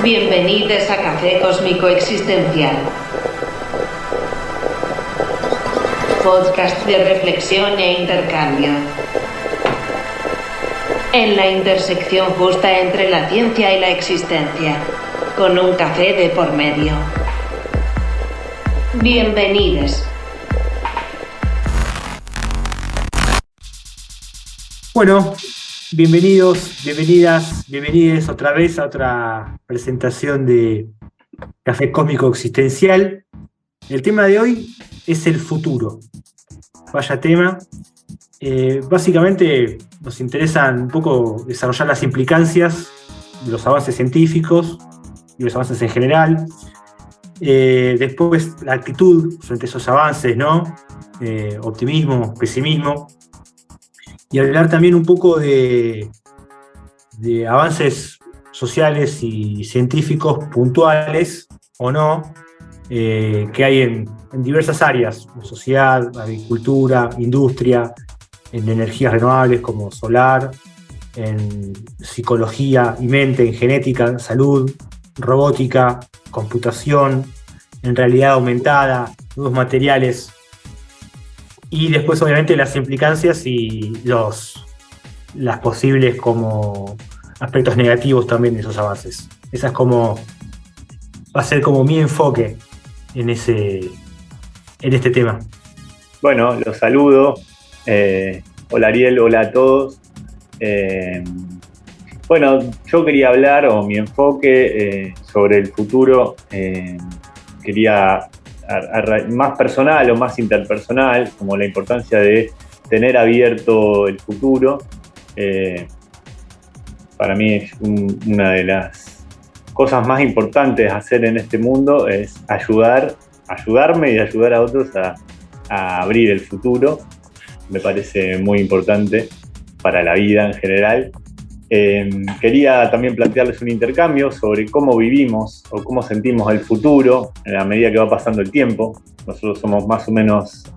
Bienvenidos a Café Cósmico Existencial. Podcast de reflexión e intercambio. En la intersección justa entre la ciencia y la existencia, con un café de por medio. Bienvenidos. Bueno, bienvenidos, bienvenidas, bienvenides otra vez a otra presentación de Café Cósmico Existencial. El tema de hoy es el futuro. Vaya tema. Básicamente nos interesa un poco desarrollar las implicancias de los avances científicos y los avances en general. Después la actitud frente a esos avances, ¿no? Optimismo, pesimismo. Y hablar también un poco de avances sociales y científicos puntuales o no, que hay en diversas áreas, en sociedad, agricultura, industria, en energías renovables como solar, en psicología y mente, en genética, salud, robótica, computación, en realidad aumentada, nuevos materiales. Y después, obviamente, las implicancias y las posibles como aspectos negativos también de esos avances. Esa es como va a ser como mi enfoque en este tema. Bueno, los saludo. Hola Ariel, hola a todos. Bueno, yo quería hablar, o mi enfoque sobre el futuro, quería más personal o más interpersonal, como la importancia de tener abierto el futuro. Para mí es una de las cosas más importantes a hacer en este mundo, es ayudarme y ayudar a otros a abrir el futuro. Me parece muy importante para la vida en general. Quería también plantearles un intercambio sobre cómo vivimos o cómo sentimos el futuro a medida que va pasando el tiempo. Nosotros somos más o menos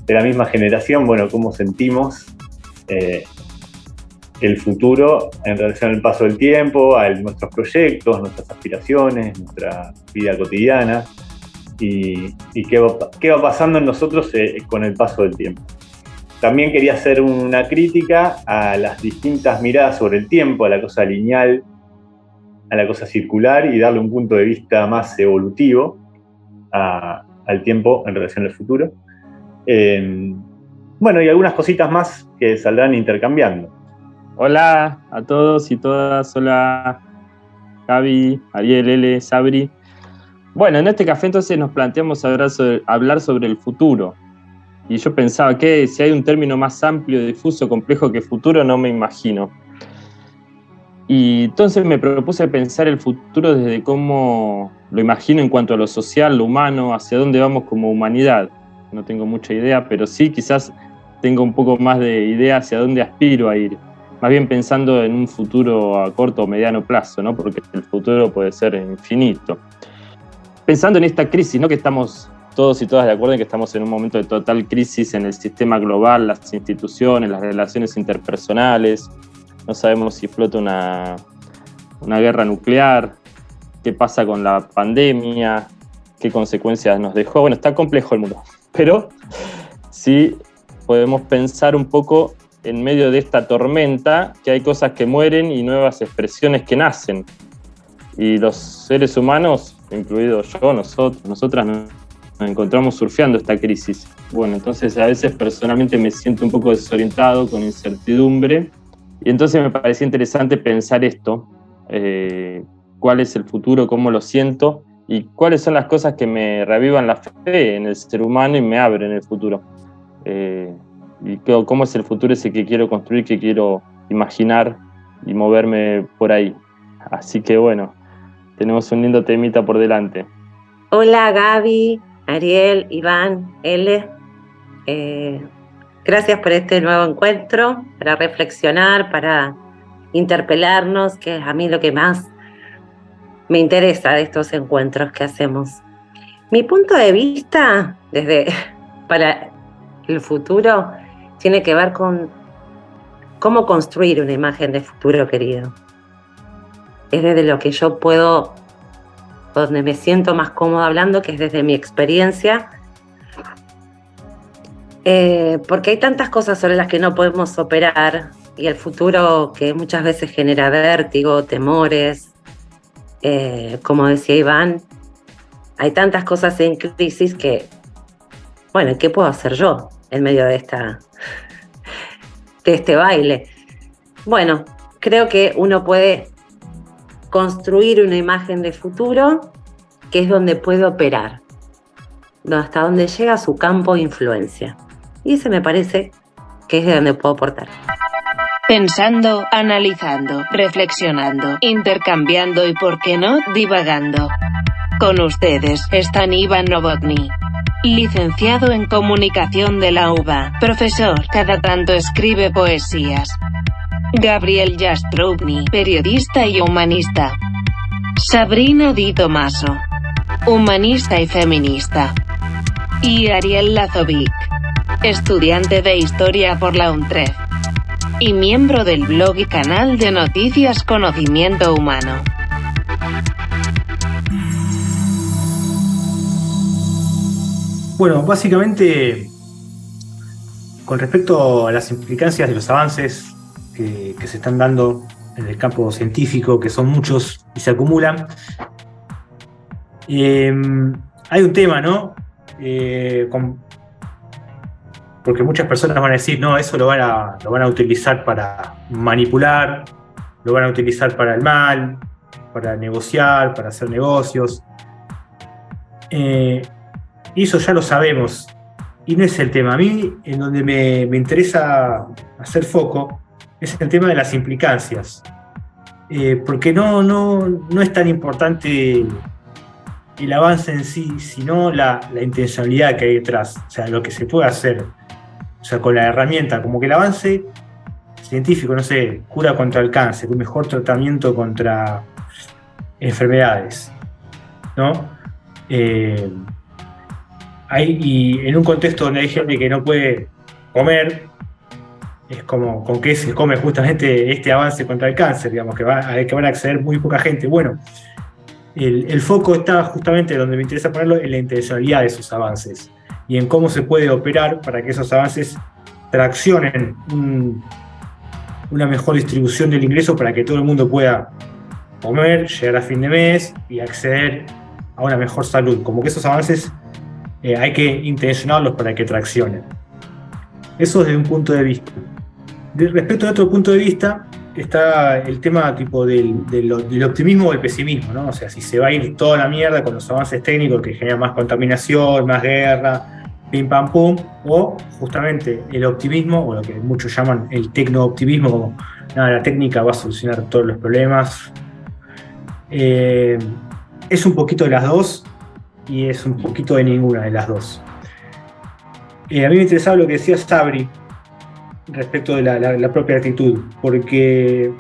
de la misma generación. Bueno, cómo sentimos el futuro en relación al paso del tiempo, a nuestros proyectos, nuestras aspiraciones, nuestra vida cotidiana y qué va pasando en nosotros con el paso del tiempo. También quería hacer una crítica a las distintas miradas sobre el tiempo, a la cosa lineal, a la cosa circular, y darle un punto de vista más evolutivo al tiempo en relación al futuro. Bueno, y algunas cositas más que saldrán intercambiando. Hola a todos y todas, hola Gaby, Ariel, L, Sabri. Bueno, en este café entonces nos planteamos hablar sobre el futuro. Y yo pensaba que si hay un término más amplio, difuso, complejo que futuro, no me imagino. Y entonces me propuse pensar el futuro desde cómo lo imagino en cuanto a lo social, lo humano, hacia dónde vamos como humanidad. No tengo mucha idea, pero sí quizás tengo un poco más de idea hacia dónde aspiro a ir. Más bien pensando en un futuro a corto o mediano plazo, ¿no? Porque el futuro puede ser infinito. Pensando en esta crisis, ¿no? Que estamos todos y todas de acuerdo en que estamos en un momento de total crisis en el sistema global, las instituciones, las relaciones interpersonales. No sabemos si flota una guerra nuclear, qué pasa con la pandemia, qué consecuencias nos dejó. Bueno, está complejo el mundo, pero sí podemos pensar un poco en medio de esta tormenta que hay cosas que mueren y nuevas expresiones que nacen. Y los seres humanos, incluido yo, nosotras, nos encontramos surfeando esta crisis. Bueno, entonces a veces personalmente me siento un poco desorientado, con incertidumbre, y entonces me parecía interesante pensar esto, cuál es el futuro, cómo lo siento, y cuáles son las cosas que me reavivan la fe en el ser humano y me abren el futuro. Y cómo es el futuro ese que quiero construir, que quiero imaginar y moverme por ahí. Así que bueno, tenemos un lindo temita por delante. Hola Gaby, Ariel, Iván, L. Gracias por este nuevo encuentro, para reflexionar, para interpelarnos, que es a mí lo que más me interesa de estos encuentros que hacemos. Mi punto de vista para el futuro tiene que ver con cómo construir una imagen de futuro querido. Es desde lo que yo puedo donde me siento más cómoda hablando, que es desde mi experiencia. Porque hay tantas cosas sobre las que no podemos operar, y el futuro que muchas veces genera vértigo, temores. Como decía Iván, hay tantas cosas en crisis que, bueno, ¿qué puedo hacer yo en medio de este baile? Bueno, creo que uno puede construir una imagen de futuro que es donde puede operar, hasta donde llega su campo de influencia. Y ese me parece que es de donde puedo aportar. Pensando, analizando, reflexionando, intercambiando y, por qué no, divagando. Con ustedes están Iván Novotny, licenciado en Comunicación de la UBA, profesor, cada tanto escribe poesías. Gabriel Jastroubny, periodista y humanista. Sabrina Di Tomaso, humanista y feminista. Y Ariel Lazovic, estudiante de Historia por la UNTREF. Y miembro del blog y canal de noticias Conocimiento Humano. Bueno, básicamente, con respecto a las implicancias de los avances que se están dando en el campo científico, que son muchos y se acumulan, hay un tema, ¿no? Porque muchas personas van a decir, no, eso lo van a utilizar para manipular, lo van a utilizar para el mal, para negociar, para hacer negocios. Y eso ya lo sabemos, y no es el tema. A mí, en donde me interesa hacer foco, es el tema de las implicancias. Porque no es tan importante el avance en sí, sino la intencionalidad que hay detrás, o sea, lo que se puede hacer. O sea, con la herramienta, como que el avance científico, no sé, cura contra el cáncer, un mejor tratamiento contra enfermedades, ¿no? Y en un contexto donde hay gente que no puede comer, es como con qué se come justamente este avance contra el cáncer, digamos, que van a acceder muy poca gente. Bueno, el foco está justamente donde me interesa ponerlo, en la intencionalidad de esos avances y en cómo se puede operar para que esos avances traccionen una mejor distribución del ingreso para que todo el mundo pueda comer, llegar a fin de mes y acceder a una mejor salud. Como que esos avances hay que intencionarlos para que traccionen. Eso desde un punto de vista. Respecto a otro punto de vista, está el tema tipo del optimismo o el pesimismo, ¿no? O sea, si se va a ir toda la mierda con los avances técnicos que generan más contaminación, más guerra, pim pam pum, o justamente el optimismo, o lo que muchos llaman el tecno-optimismo, como nada, la técnica va a solucionar todos los problemas. Es un poquito de las dos y es un poquito de ninguna de las dos. A mí me interesaba lo que decía Sabri respecto de la propia actitud, porque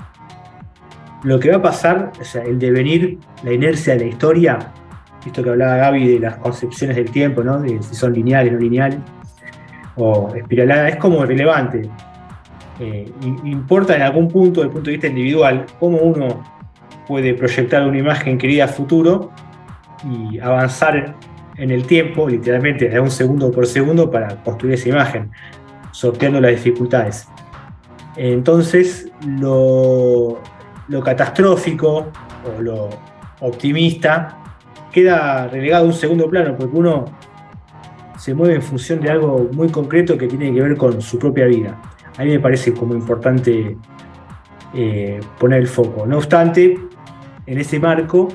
lo que va a pasar, o sea, el devenir, la inercia de la historia, esto que hablaba Gaby de las concepciones del tiempo, ¿no? De si son lineales, no lineales, o espiraladas, es como irrelevante. Importa en algún punto, desde el punto de vista individual, cómo uno puede proyectar una imagen querida a futuro y avanzar en el tiempo, literalmente de un segundo por segundo, para construir esa imagen, sorteando las dificultades. Entonces, lo catastrófico o lo optimista queda relegado a un segundo plano, porque uno se mueve en función de algo muy concreto que tiene que ver con su propia vida. A mí me parece como importante poner el foco. No obstante, en ese marco,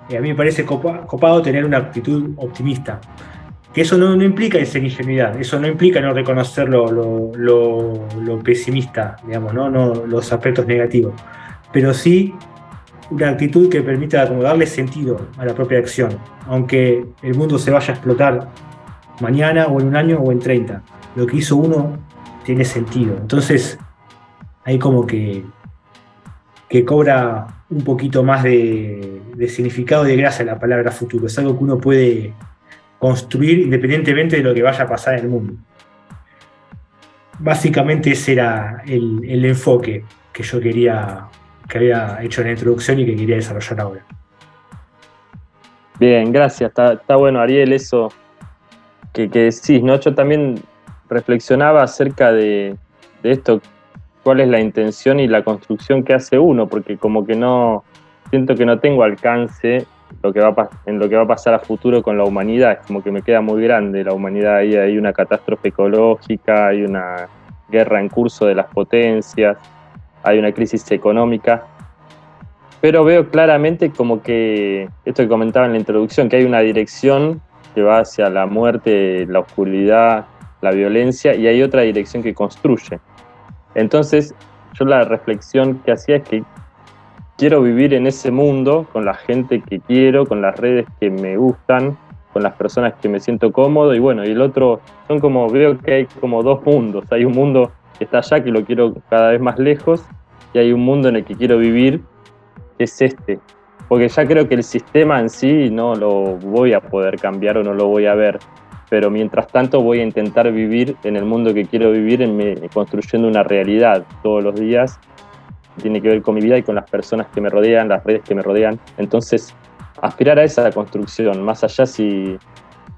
a mí me parece copado tener una actitud optimista. Que eso no implica ser ingenuidad, eso no implica no reconocer lo pesimista, digamos, ¿no? Los aspectos negativos, pero sí una actitud que permita como darle sentido a la propia acción, aunque el mundo se vaya a explotar mañana o en un año o en 30. Lo que hizo uno tiene sentido. Entonces, hay como que cobra un poquito más de significado y de gracia la palabra futuro. Es algo que uno puede construir independientemente de lo que vaya a pasar en el mundo. Básicamente ese era el enfoque que yo que había hecho en la introducción y que quería desarrollar ahora. Bien, gracias. Está bueno, Ariel, eso que decís, ¿no? Yo también reflexionaba acerca de esto, cuál es la intención y la construcción que hace uno, porque como que no, siento que no tengo alcance en lo que va a pasar a futuro con la humanidad. Es como que me queda muy grande la humanidad. Ahí hay una catástrofe ecológica, hay una guerra en curso de las potencias, hay una crisis económica, pero veo claramente como que, esto que comentaba en la introducción, que hay una dirección que va hacia la muerte, la oscuridad, la violencia, y hay otra dirección que construye. Entonces, yo la reflexión que hacía es que quiero vivir en ese mundo con la gente que quiero, con las redes que me gustan, con las personas que me siento cómodo, y bueno, y el otro, veo que hay como dos mundos. Hay un mundo que está allá, que lo quiero cada vez más lejos, y hay un mundo en el que quiero vivir, que es este. Porque ya creo que el sistema en sí no lo voy a poder cambiar o no lo voy a ver, pero mientras tanto voy a intentar vivir en el mundo que quiero vivir, construyendo una realidad todos los días, que tiene que ver con mi vida y con las personas que me rodean, las redes que me rodean. Entonces, aspirar a esa construcción, más allá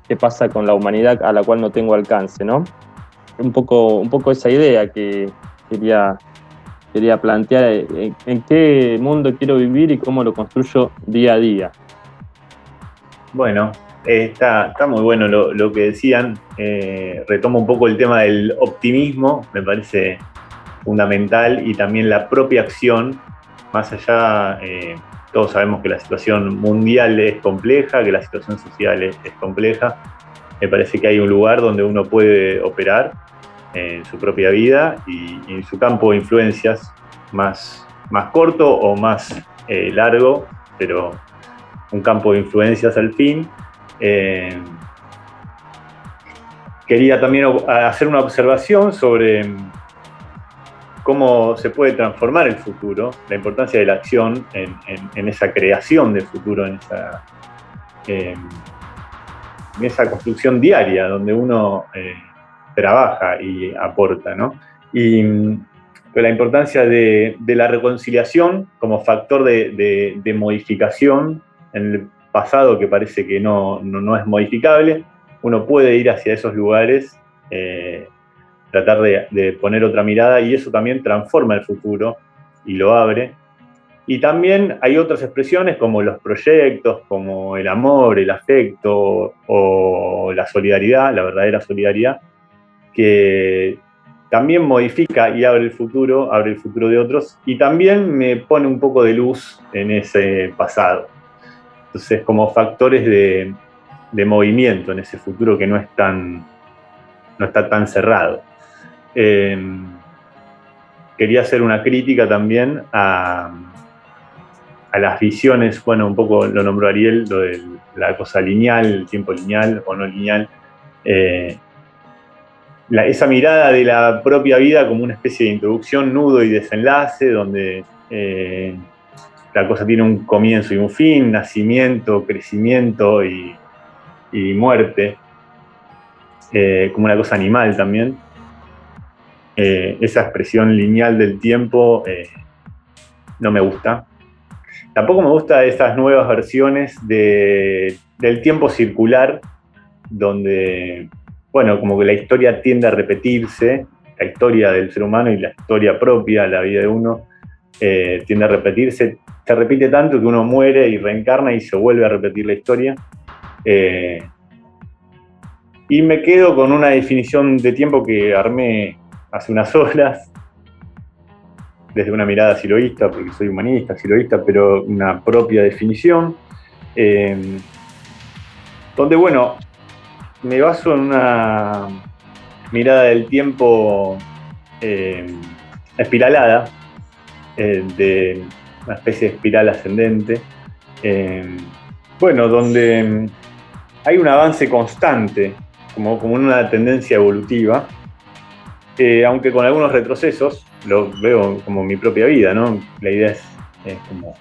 qué pasa con la humanidad a la cual no tengo alcance, ¿no? Un poco esa idea que quería plantear, en qué mundo quiero vivir y cómo lo construyo día a día. Bueno, está muy bueno lo que decían. Retomo un poco el tema del optimismo, me parece fundamental, y también la propia acción. Más allá, todos sabemos que la situación mundial es compleja, que la situación social es compleja. Me parece que hay un lugar donde uno puede operar en su propia vida y en su campo de influencias, más corto o más largo, pero un campo de influencias al fin. Quería también hacer una observación sobre cómo se puede transformar el futuro, la importancia de la acción en esa creación del futuro, en esa construcción diaria donde uno trabaja y aporta, ¿no? Y la importancia de la reconciliación como factor de modificación en el pasado, que parece que no es modificable. Uno puede ir hacia esos lugares, tratar de poner otra mirada, y eso también transforma el futuro y lo abre. Y también hay otras expresiones como los proyectos, como el amor, el afecto o la solidaridad, la verdadera solidaridad, que también modifica y abre el futuro de otros, y también me pone un poco de luz en ese pasado. Entonces, como factores de movimiento en ese futuro que no está tan cerrado. Quería hacer una crítica también a las visiones, bueno, un poco lo nombró Ariel, lo de la cosa lineal, el tiempo lineal o no lineal. Esa mirada de la propia vida como una especie de introducción, nudo y desenlace, donde la cosa tiene un comienzo y un fin, nacimiento, crecimiento y muerte, como una cosa animal también. Esa expresión lineal del tiempo no me gusta. Tampoco me gusta esas nuevas versiones del tiempo circular, donde, bueno, como que la historia tiende a repetirse, la historia del ser humano y la historia propia, la vida de uno, tiende a repetirse. Se repite tanto que uno muere y reencarna y se vuelve a repetir la historia. Y me quedo con una definición de tiempo que armé hace unas horas, desde una mirada siloísta, porque soy humanista, siloísta, pero una propia definición, donde, bueno, me baso en una mirada del tiempo espiralada, de una especie de espiral ascendente, bueno, donde hay un avance constante, como una tendencia evolutiva, aunque con algunos retrocesos. Lo veo como mi propia vida, ¿no? La idea es como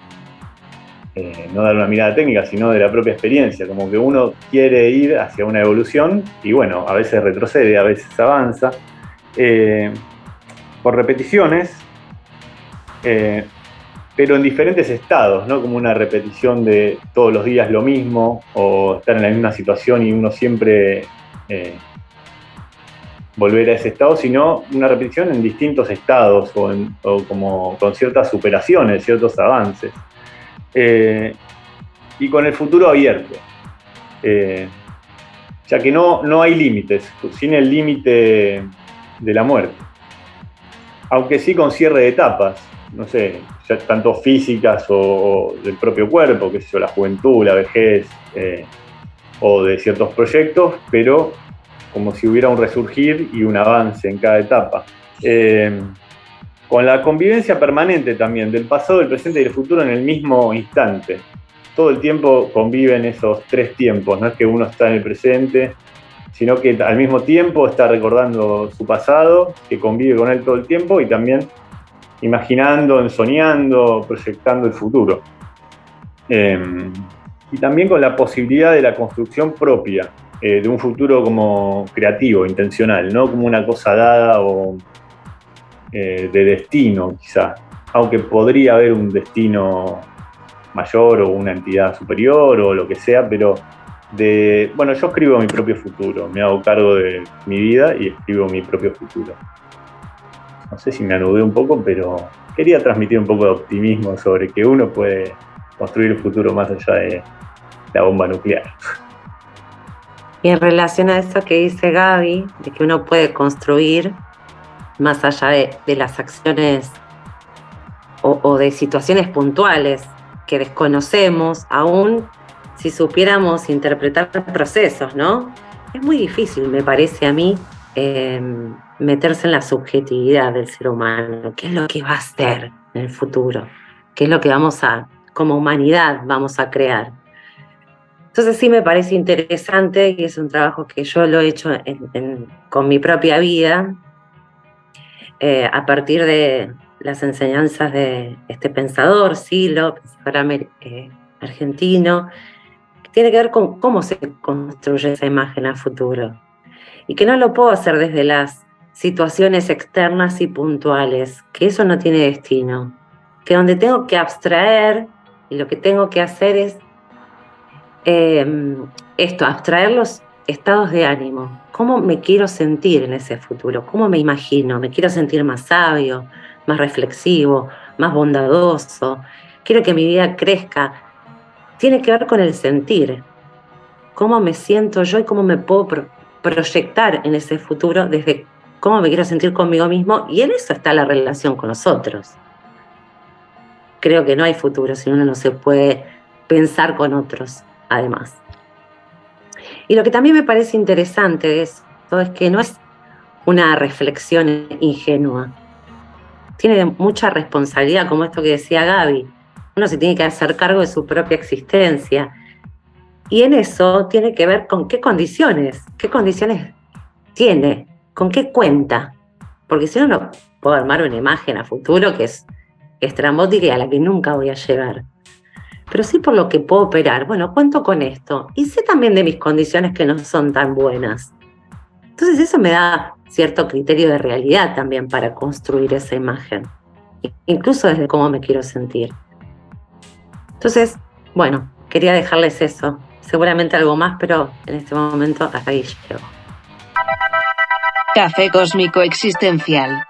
no dar una mirada técnica, sino de la propia experiencia, como que uno quiere ir hacia una evolución y, bueno, a veces retrocede, a veces avanza, por repeticiones, pero en diferentes estados, ¿no? Como una repetición de todos los días lo mismo, o estar en la misma situación y uno siempre volver a ese estado, sino una repetición en distintos estados o como con ciertas superaciones, ciertos avances. Y con el futuro abierto, ya que no hay límites, sin el límite de la muerte. Aunque sí con cierre de etapas, no sé, ya tanto físicas o del propio cuerpo, qué sé yo, la juventud, la vejez, o de ciertos proyectos, pero como si hubiera un resurgir y un avance en cada etapa. Con la convivencia permanente también del pasado, del presente y del futuro en el mismo instante. Todo el tiempo conviven esos tres tiempos, no es que uno está en el presente, sino que al mismo tiempo está recordando su pasado, que convive con él todo el tiempo, y también imaginando, soñando, proyectando el futuro. Y también con la posibilidad de la construcción propia, de un futuro como creativo, intencional, no como una cosa dada o de destino, quizá, aunque podría haber un destino mayor o una entidad superior o lo que sea, pero bueno, yo escribo mi propio futuro, me hago cargo de mi vida y escribo mi propio futuro. No sé si me anudé un poco, pero quería transmitir un poco de optimismo sobre que uno puede construir el futuro más allá de la bomba nuclear. Y en relación a eso que dice Gaby, de que uno puede construir más allá de las acciones o de situaciones puntuales que desconocemos, aún si supiéramos interpretar procesos, ¿no? Es muy difícil, me parece a mí, meterse en la subjetividad del ser humano. ¿Qué es lo que va a ser en el futuro? ¿Qué es lo que como humanidad, vamos a crear? Entonces sí me parece interesante y es un trabajo que yo lo he hecho con mi propia vida, a partir de las enseñanzas de este pensador, Silo, pensador argentino, que tiene que ver con cómo se construye esa imagen a futuro. Y que no lo puedo hacer desde las situaciones externas y puntuales, que eso no tiene destino, que donde tengo que abstraer y lo que tengo que hacer es abstraer los estados de ánimo. ¿Cómo me quiero sentir en ese futuro? ¿Cómo me imagino? ¿Me quiero sentir más sabio, más reflexivo, más bondadoso? Quiero que mi vida crezca. Tiene que ver con el sentir. ¿Cómo me siento yo y cómo me puedo proyectar en ese futuro desde cómo me quiero sentir conmigo mismo? Y en eso está la relación con los otros. Creo que no hay futuro si uno no se puede pensar con otros, además. Y lo que también me parece interesante de esto es que no es una reflexión ingenua. Tiene mucha responsabilidad, como esto que decía Gaby. Uno se tiene que hacer cargo de su propia existencia. Y en eso tiene que ver con qué condiciones tiene, con qué cuenta. Porque si no puedo armar una imagen a futuro que es estrambótica y a la que nunca voy a llegar. Pero sí por lo que puedo operar. Bueno, cuento con esto. Y sé también de mis condiciones que no son tan buenas. Entonces eso me da cierto criterio de realidad también para construir esa imagen. Incluso desde cómo me quiero sentir. Entonces, bueno, quería dejarles eso. Seguramente algo más, pero en este momento hasta ahí llego. Café Cósmico Existencial.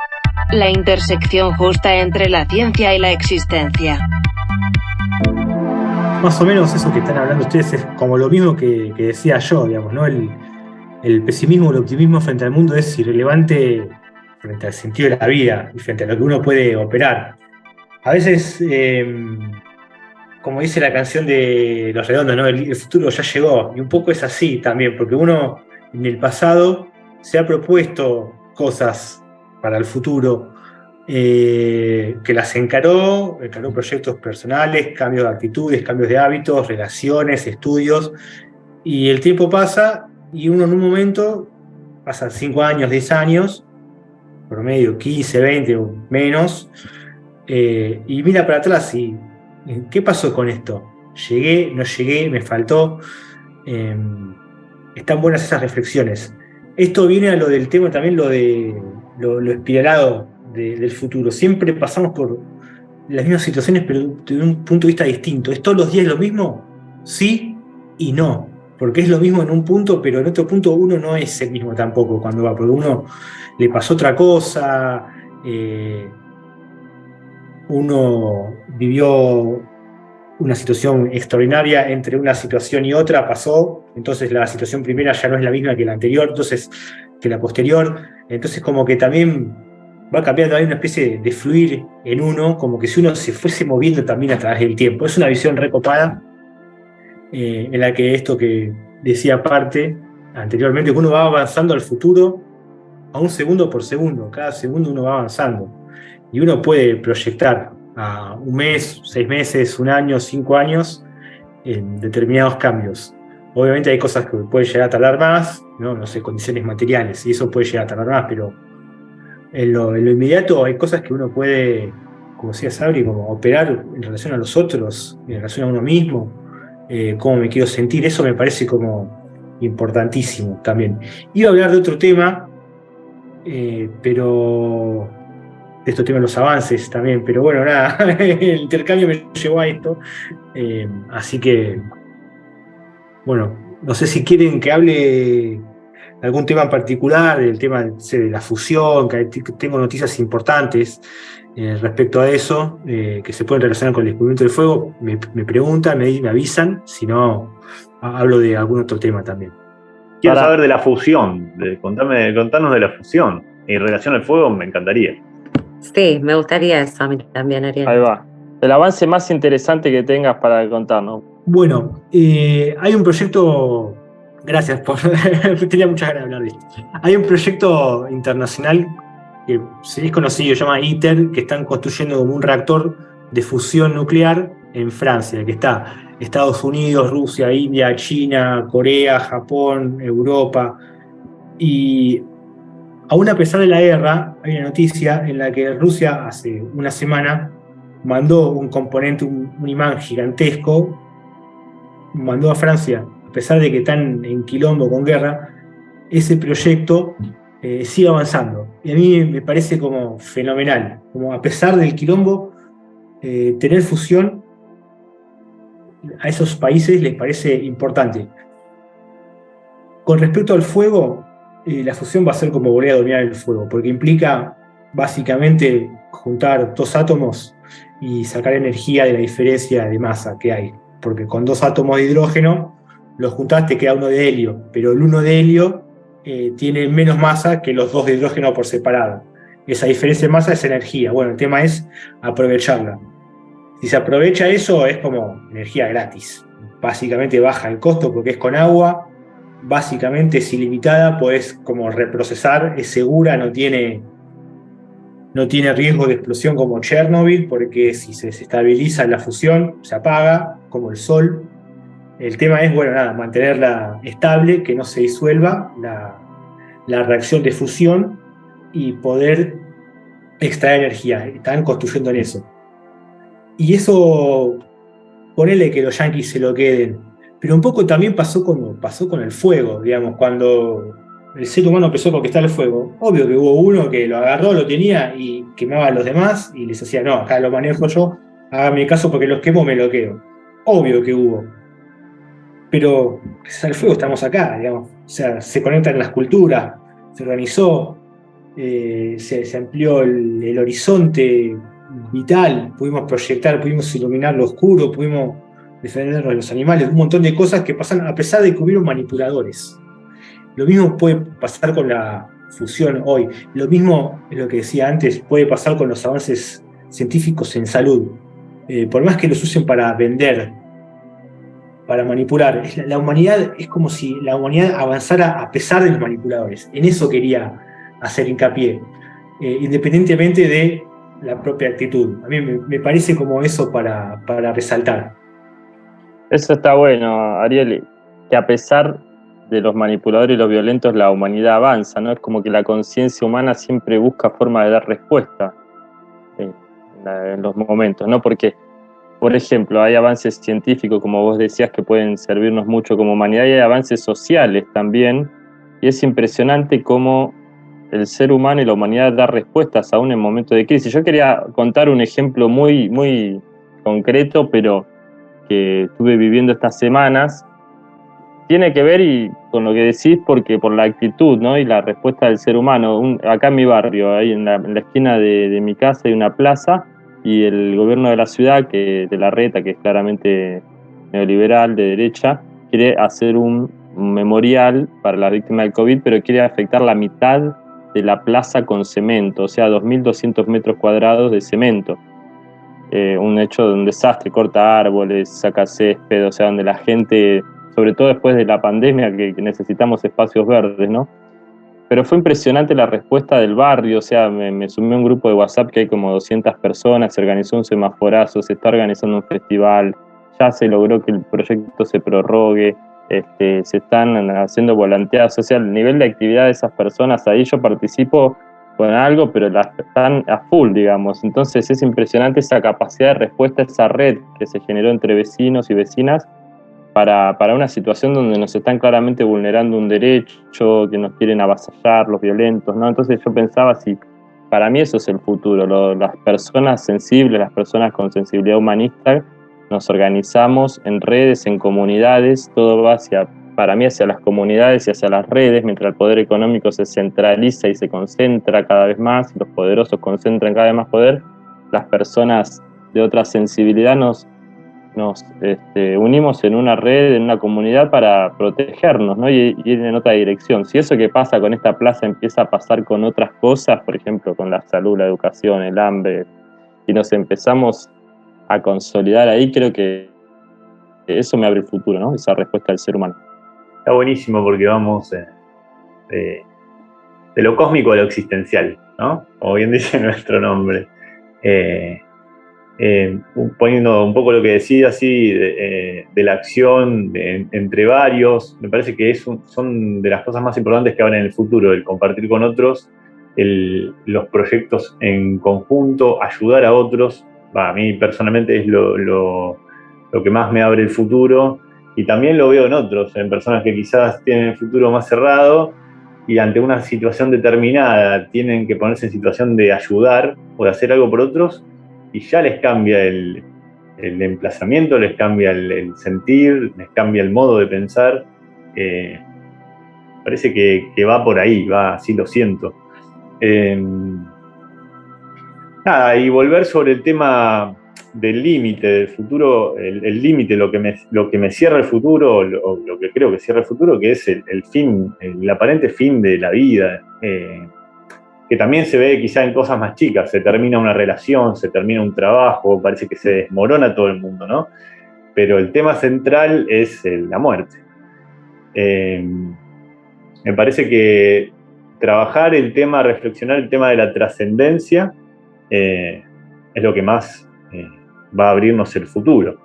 La intersección justa entre la ciencia y la existencia. Más o menos eso que están hablando ustedes es como lo mismo que decía yo, digamos, ¿no? El pesimismo o el optimismo frente al mundo es irrelevante frente al sentido de la vida y frente a lo que uno puede operar. A veces, como dice la canción de Los Redondos, ¿no? El futuro ya llegó, y un poco es así también, porque uno en el pasado se ha propuesto cosas para el futuro, que las encaró proyectos personales, cambios de actitudes, cambios de hábitos, relaciones, estudios, y el tiempo pasa y uno en un momento, pasan 5 años, 10 años, promedio 15, 20 o menos, y mira para atrás y ¿qué pasó con esto? ¿Llegué? ¿No llegué? ¿Me faltó? Están buenas esas reflexiones. Esto viene a lo del tema también, lo espiralado del futuro. Siempre pasamos las mismas situaciones, pero desde un punto de vista distinto. ¿Es todos los días lo mismo? Sí y no. Porque es lo mismo en un punto, pero en otro punto uno no es el mismo tampoco cuando va, porque uno le pasó otra cosa, uno vivió una situación extraordinaria entre una situación y otra, pasó, entonces la situación primera ya no es la misma que la anterior, entonces que la posterior, entonces como que también va cambiando, hay una especie de fluir en uno, como que si uno se fuese moviendo también a través del tiempo. Es una visión recopada, en la que esto que decía aparte anteriormente, que uno va avanzando al futuro a un segundo por segundo, cada segundo uno va avanzando, y uno puede proyectar a un mes, 6 meses, un año, 5 años, en determinados cambios. Obviamente hay cosas que pueden llegar a tardar más, no sé, condiciones materiales, y eso puede llegar a tardar más, pero en lo inmediato hay cosas que uno puede, como decía Sabri, como operar en relación a los otros, en relación a uno mismo, cómo me quiero sentir. Eso me parece como importantísimo también. Iba a hablar de otro tema, pero de estos temas, los avances también, pero bueno, nada, el intercambio me llevó a esto, así que, bueno, no sé si quieren que hable de algún tema en particular, del tema de la fusión, que tengo noticias importantes respecto a eso, que se pueden relacionar con el descubrimiento del fuego. Me preguntan, me avisan, si no, hablo de algún otro tema también. Quiero saber de la fusión, contanos de la fusión. En relación al fuego me encantaría. Sí, me gustaría eso a mí también, Ariel. Ahí va. El avance más interesante que tengas para contarnos. Bueno, hay un proyecto, gracias por, tenía muchas ganas de hablar de esto. Hay un proyecto internacional que es conocido, se llama ITER, que están construyendo como un reactor de fusión nuclear en Francia, que está Estados Unidos, Rusia, India, China, Corea, Japón, Europa. Y aún a pesar de la guerra, hay una noticia en la que Rusia hace una semana mandó un componente, un imán gigantesco, mandó a Francia, a pesar de que están en quilombo con guerra, ese proyecto sigue avanzando. Y a mí me parece como fenomenal, como a pesar del quilombo, tener fusión a esos países les parece importante. Con respecto al fuego, la fusión va a ser como volver a dominar el fuego, porque implica básicamente juntar 2 átomos y sacar energía de la diferencia de masa que hay. Porque con 2 átomos de hidrógeno los juntás, te queda uno de helio, pero el uno de helio tiene menos masa que los 2 de hidrógeno por separado. Esa diferencia de masa es energía. Bueno, el tema es aprovecharla. Si se aprovecha eso, es como energía gratis. Básicamente baja el costo porque es con agua, básicamente es ilimitada, podés como reprocesar, es segura, no tiene riesgo de explosión como Chernobyl, porque si se desestabiliza la fusión, se apaga, como el sol. El tema es, bueno, nada, mantenerla estable, que no se disuelva la reacción de fusión y poder extraer energía. Están construyendo en eso. Y eso, ponele que los yanquis se lo queden. Pero un poco también pasó con el fuego, digamos, cuando el ser humano empezó a conquistar el fuego. Obvio que hubo uno que lo agarró, lo tenía y quemaba a los demás y les decía, no, acá lo manejo yo, hágame caso porque los quemo, me lo quedo. Obvio que hubo. Pero gracias al fuego estamos acá, digamos. O sea, se conectan las culturas, se organizó, se amplió el horizonte vital, pudimos proyectar, pudimos iluminar lo oscuro, pudimos defendernos de los animales, un montón de cosas que pasan a pesar de que hubieron manipuladores. Lo mismo puede pasar con la fusión hoy. Lo mismo es lo que decía antes, puede pasar con los avances científicos en salud. Por más que los usen para vender, para manipular, la humanidad es como si la humanidad avanzara a pesar de los manipuladores. En eso quería hacer hincapié, independientemente de la propia actitud. A mí me parece como eso para resaltar. Eso está bueno, Ariel, que a pesar de los manipuladores y los violentos, la humanidad avanza, ¿no? Es como que la conciencia humana siempre busca forma de dar respuesta en los momentos, ¿no? Porque, por ejemplo, hay avances científicos, como vos decías, que pueden servirnos mucho como humanidad, y hay avances sociales también, y es impresionante cómo el ser humano y la humanidad da respuestas aún en momentos de crisis. Yo quería contar un ejemplo muy, muy concreto, pero que estuve viviendo estas semanas. Tiene que ver con lo que decís, porque por la actitud, ¿no? Y la respuesta del ser humano. Acá en mi barrio, ahí en la esquina de mi casa, hay una plaza, y el gobierno de la ciudad, de Larreta, que es claramente neoliberal, de derecha, quiere hacer un memorial para las víctimas del COVID, pero quiere afectar la mitad de la plaza con cemento, o sea, 2.200 metros cuadrados de cemento. Un hecho de un desastre, corta árboles, saca césped, o sea, donde la gente, sobre todo después de la pandemia, que necesitamos espacios verdes, ¿no? Pero fue impresionante la respuesta del barrio, o sea, me sumé a un grupo de WhatsApp que hay como 200 personas, se organizó un semaforazo, se está organizando un festival, ya se logró que el proyecto se prorrogue, se están haciendo volanteadas, o sea, el nivel de actividad de esas personas, ahí yo participo con algo, pero están a full, digamos. Entonces es impresionante esa capacidad de respuesta, esa red que se generó entre vecinos y vecinas para una situación donde nos están claramente vulnerando un derecho, que nos quieren avasallar, los violentos, ¿no? Entonces yo pensaba, si para mí eso es el futuro, las personas sensibles, las personas con sensibilidad humanista, nos organizamos en redes, en comunidades, todo va para mí hacia las comunidades y hacia las redes, mientras el poder económico se centraliza y se concentra cada vez más, y los poderosos concentran cada vez más poder, las personas de otra sensibilidad nos unimos en una red, en una comunidad para protegernos, ¿no? y ir en otra dirección. Si eso que pasa con esta plaza empieza a pasar con otras cosas, por ejemplo, con la salud, la educación, el hambre, y nos empezamos a consolidar ahí, creo que eso me abre el futuro, ¿no? Esa respuesta del ser humano. Está buenísimo porque vamos de lo cósmico a lo existencial, ¿no? Como bien dice nuestro nombre. Poniendo un poco lo que decía así de la acción entre varios, me parece que son de las cosas más importantes que habrá en el futuro, el compartir con otros, los proyectos en conjunto, ayudar a otros. A mí personalmente es lo que más me abre el futuro, y también lo veo en otros, en personas que quizás tienen el futuro más cerrado y ante una situación determinada tienen que ponerse en situación de ayudar o de hacer algo por otros, y ya les cambia el emplazamiento, les cambia el sentir, les cambia el modo de pensar. Parece que va por ahí, así lo siento. Nada, y volver sobre el tema del límite del futuro, el límite, lo que me cierra el futuro, lo que creo que cierra el futuro, que es el fin, el aparente fin de la vida, que también se ve quizá en cosas más chicas. Se termina una relación, se termina un trabajo, parece que se desmorona todo el mundo, ¿no? Pero el tema central es la muerte. Me parece que trabajar el tema, reflexionar el tema de la trascendencia, es lo que más va a abrirnos el futuro,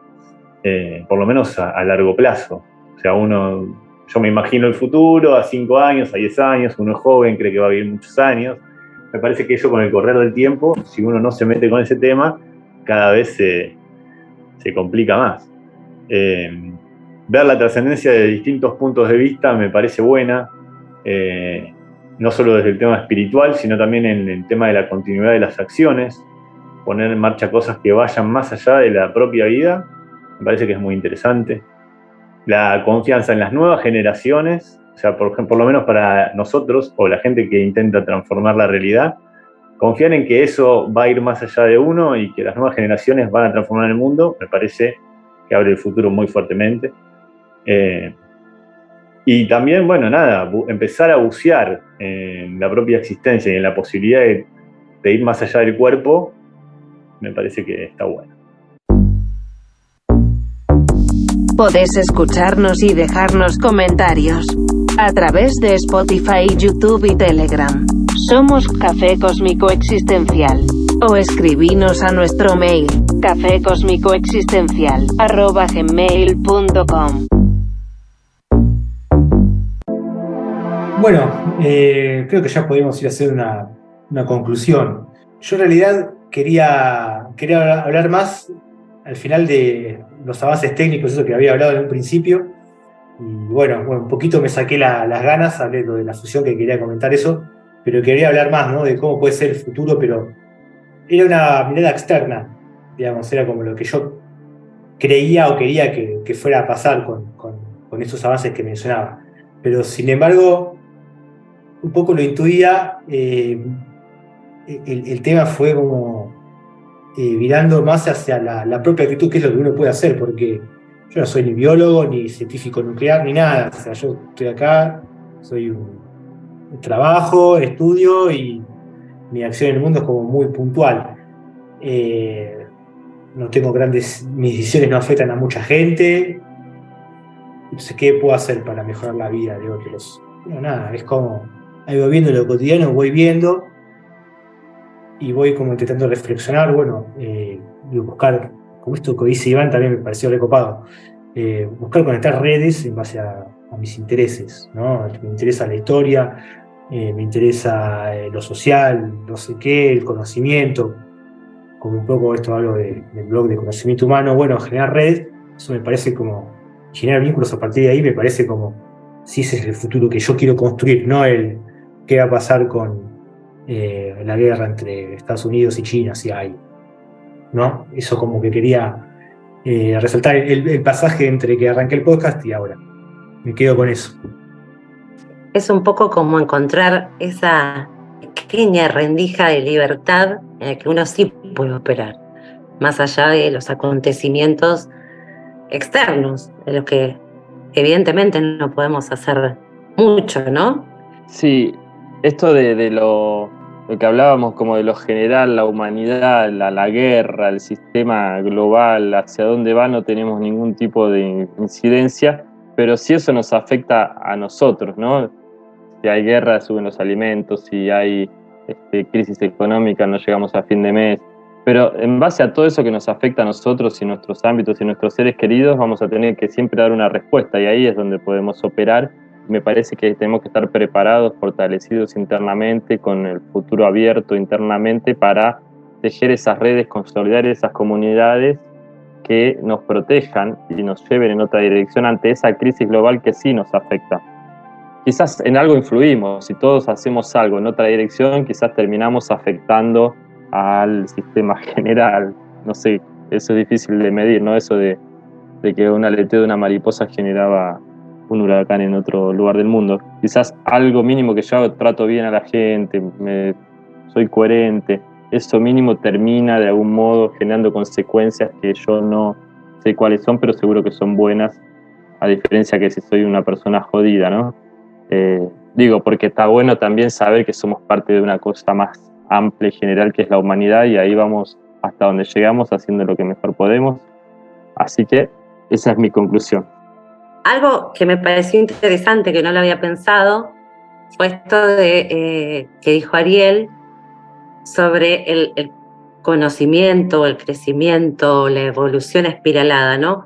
por lo menos a largo plazo. O sea, yo me imagino el futuro a 5 años, a 10 años, uno es joven, cree que va a vivir muchos años. Me parece que eso, con el correr del tiempo, si uno no se mete con ese tema, cada vez se complica más. Ver la trascendencia de distintos puntos de vista me parece buena, no solo desde el tema espiritual, sino también en el tema de la continuidad de las acciones, poner en marcha cosas que vayan más allá de la propia vida, me parece que es muy interesante. La confianza en las nuevas generaciones, o sea, por lo menos para nosotros o la gente que intenta transformar la realidad, confiar en que eso va a ir más allá de uno y que las nuevas generaciones van a transformar el mundo, me parece que abre el futuro muy fuertemente. Y también, bueno, nada, empezar a bucear en la propia existencia y en la posibilidad de ir más allá del cuerpo, me parece que está bueno. Podés escucharnos y dejarnos comentarios a través de Spotify, YouTube y Telegram. Somos Café Cósmico Existencial. O escribinos a nuestro mail, cafecosmicoexistencial@gmail.com. Bueno, creo que ya podemos ir a hacer una conclusión. Yo en realidad quería hablar más al final de los avances técnicos, eso que había hablado en un principio. Y bueno, un poquito me saqué las ganas, hablé de la fusión, que quería comentar eso. pero quería hablar más, ¿no? De cómo puede ser el futuro, pero era una mirada externa, digamos, era como lo que yo creía o quería que fuera a pasar con estos avances que mencionaba. Pero sin embargo, un poco lo intuía, el tema fue como virando más hacia la propia actitud, que es lo que uno puede hacer, porque yo no soy ni biólogo, ni científico nuclear, ni nada. O sea, yo estoy acá, soy un trabajo, estudio y mi acción en el mundo es como muy puntual. No tengo mis decisiones no afectan a mucha gente. Entonces, ¿qué puedo hacer para mejorar la vida de otros? No, nada, es como, ahí voy viendo lo cotidiano, voy viendo y voy como intentando reflexionar, bueno, y buscar, como esto que dice Iván también me pareció recopado, buscar conectar redes en base a mis intereses, ¿no? Me interesa la historia, me interesa lo social, no sé qué, el conocimiento, como un poco esto hablo del blog de conocimiento humano, bueno, generar redes, eso me parece como, generar vínculos a partir de ahí me parece como, si ese es el futuro que yo quiero construir, no el qué va a pasar con la guerra entre Estados Unidos y China, si hay, ¿no? Eso como que quería resaltar el pasaje entre que arranqué el podcast y ahora. Me quedo con eso. Es un poco como encontrar esa pequeña rendija de libertad en la que uno sí puede operar, más allá de los acontecimientos externos, de los que evidentemente no podemos hacer mucho, ¿no? Sí, esto de lo que hablábamos como de lo general, la humanidad, la guerra, el sistema global, hacia dónde va, no tenemos ningún tipo de incidencia, pero sí eso nos afecta a nosotros, ¿no? Si hay guerra, suben los alimentos, si hay crisis económica, no llegamos a fin de mes. Pero en base a todo eso que nos afecta a nosotros y nuestros ámbitos y nuestros seres queridos, vamos a tener que siempre dar una respuesta y ahí es donde podemos operar. Me parece que tenemos que estar preparados, fortalecidos internamente, con el futuro abierto internamente para tejer esas redes, consolidar esas comunidades que nos protejan y nos lleven en otra dirección ante esa crisis global que sí nos afecta. Quizás en algo influimos, si todos hacemos algo en otra dirección, quizás terminamos afectando al sistema general. No sé, eso es difícil de medir, ¿no? Eso de que un aleteo de una mariposa generaba un huracán en otro lugar del mundo. Quizás algo mínimo que yo hago, trato bien a la gente, soy coherente, eso mínimo termina de algún modo generando consecuencias que yo no sé cuáles son, pero seguro que son buenas, a diferencia que si soy una persona jodida, ¿no? Digo, porque está bueno también saber que somos parte de una cosa más amplia y general que es la humanidad y ahí vamos hasta donde llegamos haciendo lo que mejor podemos. Así que esa es mi conclusión. Algo que me pareció interesante, que no lo había pensado, fue esto de que dijo Ariel sobre el conocimiento, el crecimiento, la evolución espiralada, ¿no?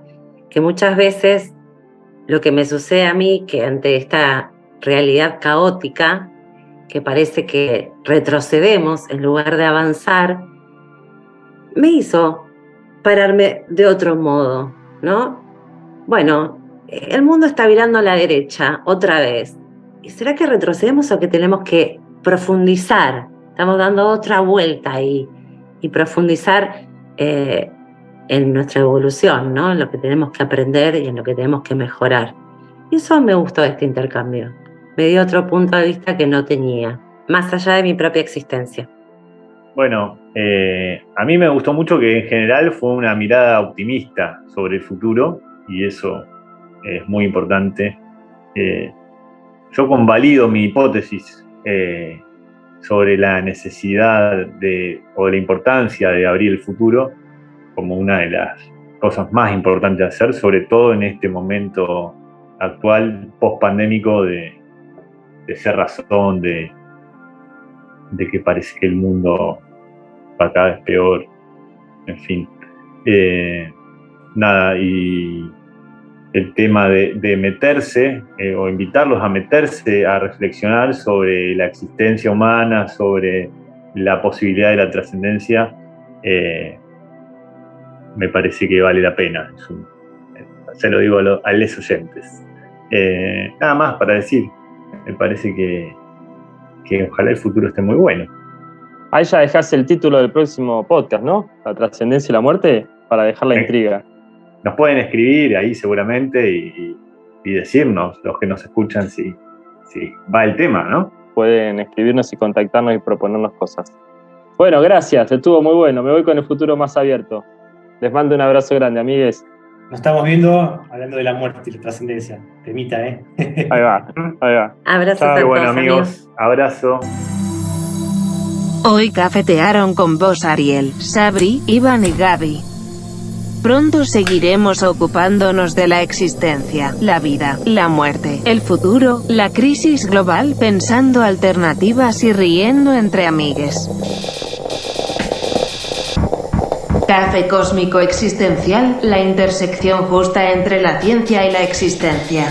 Que muchas veces lo que me sucede a mí, que ante esta realidad caótica, que parece que retrocedemos en lugar de avanzar, me hizo pararme de otro modo, ¿no? Bueno, el mundo está virando a la derecha otra vez. ¿Y será que retrocedemos o que tenemos que profundizar? Estamos dando otra vuelta ahí y profundizar en nuestra evolución, ¿no? En lo que tenemos que aprender y en lo que tenemos que mejorar. Y eso me gustó de este intercambio. Me dio otro punto de vista que no tenía, más allá de mi propia existencia. Bueno, a mí me gustó mucho que en general fue una mirada optimista sobre el futuro y eso es muy importante. Yo convalido mi hipótesis sobre la necesidad o la importancia de abrir el futuro como una de las cosas más importantes de hacer, sobre todo en este momento actual, post-pandémico, de ser razón, de que parece que el mundo va cada vez peor, en fin. Nada, y el tema de meterse, o invitarlos a meterse, a reflexionar sobre la existencia humana, sobre la posibilidad de la trascendencia, me parece que vale la pena. Se lo digo a los oyentes. Nada más para decir, me parece que que ojalá el futuro esté muy bueno. Ahí ya dejás el título del próximo podcast, ¿no? La trascendencia y la muerte, para dejar la intriga. Nos pueden escribir ahí seguramente y decirnos, los que nos escuchan, si va el tema, ¿no? Pueden escribirnos y contactarnos y proponernos cosas. Bueno, gracias, estuvo muy bueno. Me voy con el futuro más abierto. Les mando un abrazo grande, amigues. Nos estamos viendo hablando de la muerte y la trascendencia. Temita, ¿eh? Ahí va. Abrazos Qué a todos, bueno, amigos. Abrazo. Hoy cafetearon con vos Ariel, Sabri, Iván y Gaby. Pronto seguiremos ocupándonos de la existencia, la vida, la muerte, el futuro, la crisis global, pensando alternativas y riendo entre amigues. Café cósmico existencial, la intersección justa entre la ciencia y la existencia.